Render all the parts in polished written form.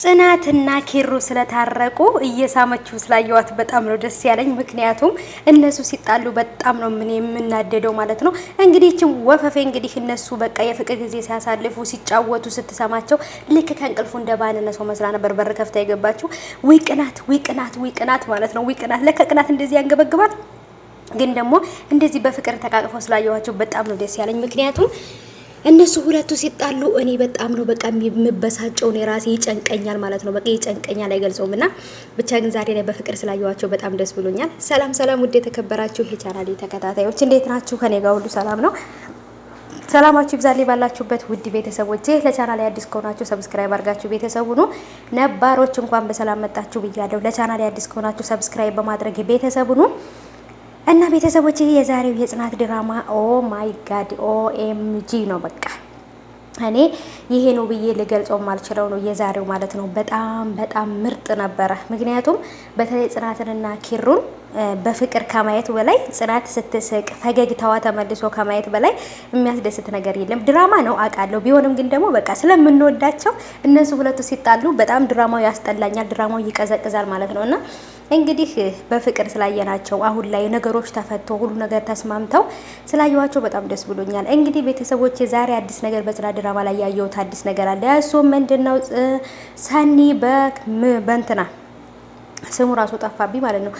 ጽናትና ኪሩ ስለታረቁ እየሳመችው ስላየዋት በጣም ነው ደስ ያለኝ። ምክንያቱም እነሱ ሲጣሉ በጣም ነው ምን የምናደደው ማለት ነው። እንግዲህ እቺ ወፈፌ እንግዲህ እነሱ በቃ የፍቅር ጊዜ ሲያሳልፉ ሲጫወቱ ስትሰማቸው ልክ ከእንቅልፉ እንደባነነ ሰው መስላ ነበር በር ከፍታ የገባችው። ዊ ቅናት ማለት ነው። ዊ ቅናት ለካ ቅናት እንደዚህ ያንገበግባት። ግን ደግሞ እንደዚህ በፍቅር ተቃቅፈው ስላየዋቸው በጣም ነው ደስ ያለኝ። ምክንያቱም እነሱ ሁለቱ ሲጣሉ እኔ በጣም ነው በቃ የምበሳጨው ነው ራሴ ይጨንቀኛል ማለት ነው። በቃ ይጨንቀኛል አይገልጸውም። እና ብቻ ግን ዛሬ ላይ በፍቅር ስላየዋቸው በጣም ደስ ብሎኛል። ሰላም ውድ የተከበራችሁ የቻናሌ ተከታታዮች እንዴት ናችሁ? ከኔ ጋር ሁሉ ሰላም ነው። ሰላማችሁ ይብዛልኝ ባላችሁበት ውድ ቤተሰቦቼ። ለቻናሌ አዲስ ከሆናችሁ ሰብስክራይብ አድርጋችሁ ቤተሰቡ ነው። ነባሮች እንኳን በሰላም መጣችሁ ብያለሁ። ለቻናሌ አዲስ ከሆናችሁ ሰብስክራይብ በማድረግ ቤተሰቡ ነው። እና ቤተሰቦች የዛሬው የጽናት ድራማ ኦ ማይ ጋድ ኦኤምጂ ነው። በቃ እኔ ይሄ ነው ብዬ ልገልጸው ማልችለው ነው የዛሬው ማለት ነው። በጣም ምርጥ ነበረ። ምክንያቱም በተለይ ጽናትንና ኪሩን በፍቅር ከማየት በላይ ጽናት ስትስቅ ፈገግታዋ ተመልሶ ከማየት በላይ የሚያስደስት ነገር የለም። ድራማ ነው አውቃለሁ። ቢሆንም ግን ደግሞ በቃ ስለምንወዳቸው እነሱ ሁለቱ ሲጣሉ በጣም ድራማው ያስጠላኛል፣ ድራማው ይቀዘቅዛል ማለት ነው። እና እንግዲህ በፍቅር ስላየናቸው አሁን ላይ ነገሮች ተፈቶ ሁሉ ነገር ተስማምተው ስላየዋቸው በጣም ደስ ብሎኛል። እንግዲህ ቤተሰቦች ዛሬ አዲስ ነገር በጽናት ድራማ ላይ ያየሁት አዲስ ነገር አለ። እሱም ምንድነው? ሰኒ በእንትና ስሙ ራሱ ጠፋብኝ ማለት ነው።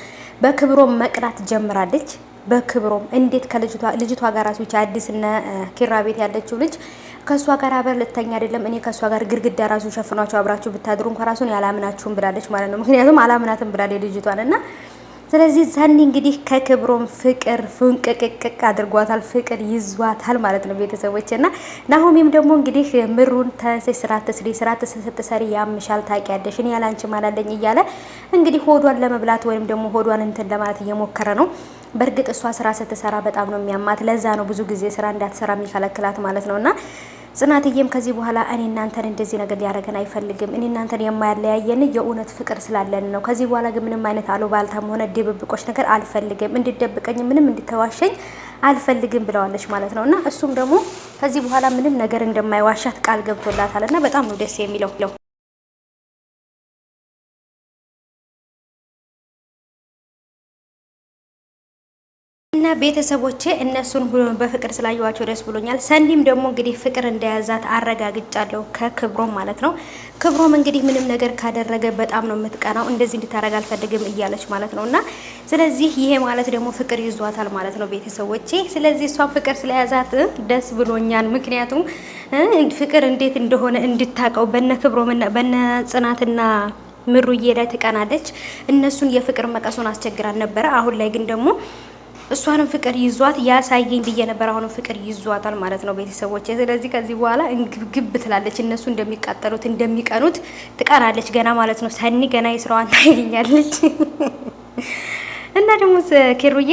በክብሮም መቅናት ጀምራለች። በክብሮም እንዴት ከልጅቷ ጋር ራሱ አዲስና ኪራ ቤት ያለችው ልጅ ከሷ ጋር አብረ ልተኛ አይደለም እኔ ከሷ ጋር ግርግዳ ራሱ ሸፍኗቸው አብራችሁ ብታድሩ እንኳን ራሱን ያላምናችሁም ብላለች ማለት ነው። ምክንያቱም አላምናትም ብላለች ልጅቷን እና ስለዚህ ሰኒ እንግዲህ ከክብሮም ፍቅር ፍንቅቅቅ አድርጓታል። ፍቅር ይዟታል ማለት ነው ቤተሰቦች። እና ናሆሚም ደግሞ እንግዲህ ምሩን ስራ ስትሰሪ ያምሻል ታውቂያለሽ፣ እኔ ያላንቺ ማላለኝ እያለ እንግዲህ ሆዷን ለመብላት ወይም ደግሞ ሆዷን እንትን ለማለት እየሞከረ ነው። በእርግጥ እሷ ስራ ስትሰራ በጣም ነው የሚያማት። ለዛ ነው ብዙ ጊዜ ስራ እንዳትሰራ የሚከለክላት ማለት ነውና ጽናትዬም ከዚህ በኋላ እኔ እናንተን እንደዚህ ነገር ሊያደርገን አይፈልግም። እኔ እናንተን የማያለያየን የእውነት ፍቅር ስላለን ነው። ከዚህ በኋላ ግን ምንም አይነት አሉባልታም ሆነ ድብብቆች ነገር አልፈልግም። እንድደብቀኝ ምንም እንድትዋሸኝ አልፈልግም ብለዋለች ማለት ነው። እና እሱም ደግሞ ከዚህ በኋላ ምንም ነገር እንደማይዋሻት ቃል ገብቶላታል። እና በጣም ነው ደስ የሚለው። እና ቤተሰቦቼ እነሱን በፍቅር ስላየዋቸው ደስ ብሎኛል። ሰንዲም ደግሞ እንግዲህ ፍቅር እንደያዛት አረጋግጫለሁ ከክብሮም ማለት ነው። ክብሮም እንግዲህ ምንም ነገር ካደረገ በጣም ነው የምትቀናው። እንደዚህ እንድታረግ አልፈልግም እያለች ማለት ነው። እና ስለዚህ ይሄ ማለት ደግሞ ፍቅር ይዟታል ማለት ነው ቤተሰቦቼ። ስለዚህ እሷ ፍቅር ስለያዛት ደስ ብሎኛል። ምክንያቱም ፍቅር እንዴት እንደሆነ እንድታቀው በነ ክብሮምና በነ ጽናትና ምሩዬ ላይ ትቀናለች። እነሱን የፍቅር መቀሱን አስቸግራን ነበረ። አሁን ላይ ግን ደግሞ እሷንም ፍቅር ይዟት ያሳየኝ ብዬ ነበር። አሁንም ፍቅር ይዟታል ማለት ነው ቤተሰቦች። ስለዚህ ከዚህ በኋላ እንግብግብ ትላለች። እነሱ እንደሚቃጠሉት እንደሚቀኑት ትቀናለች ገና ማለት ነው። ሰኒ ገና የስራዋን ታይኛለች። እና ደግሞ ኪሩዬ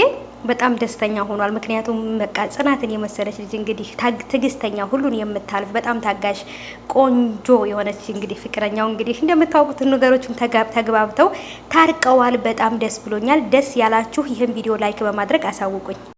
በጣም ደስተኛ ሆኗል። ምክንያቱም በቃ ጽናትን የመሰለች ልጅ እንግዲህ ትግስተኛ፣ ሁሉን የምታልፍ በጣም ታጋሽ ቆንጆ የሆነች እንግዲህ ፍቅረኛው እንግዲህ እንደምታውቁት ነገሮችን ተግባብተው ታርቀዋል። በጣም ደስ ብሎኛል። ደስ ያላችሁ ይህን ቪዲዮ ላይክ በማድረግ አሳውቁኝ።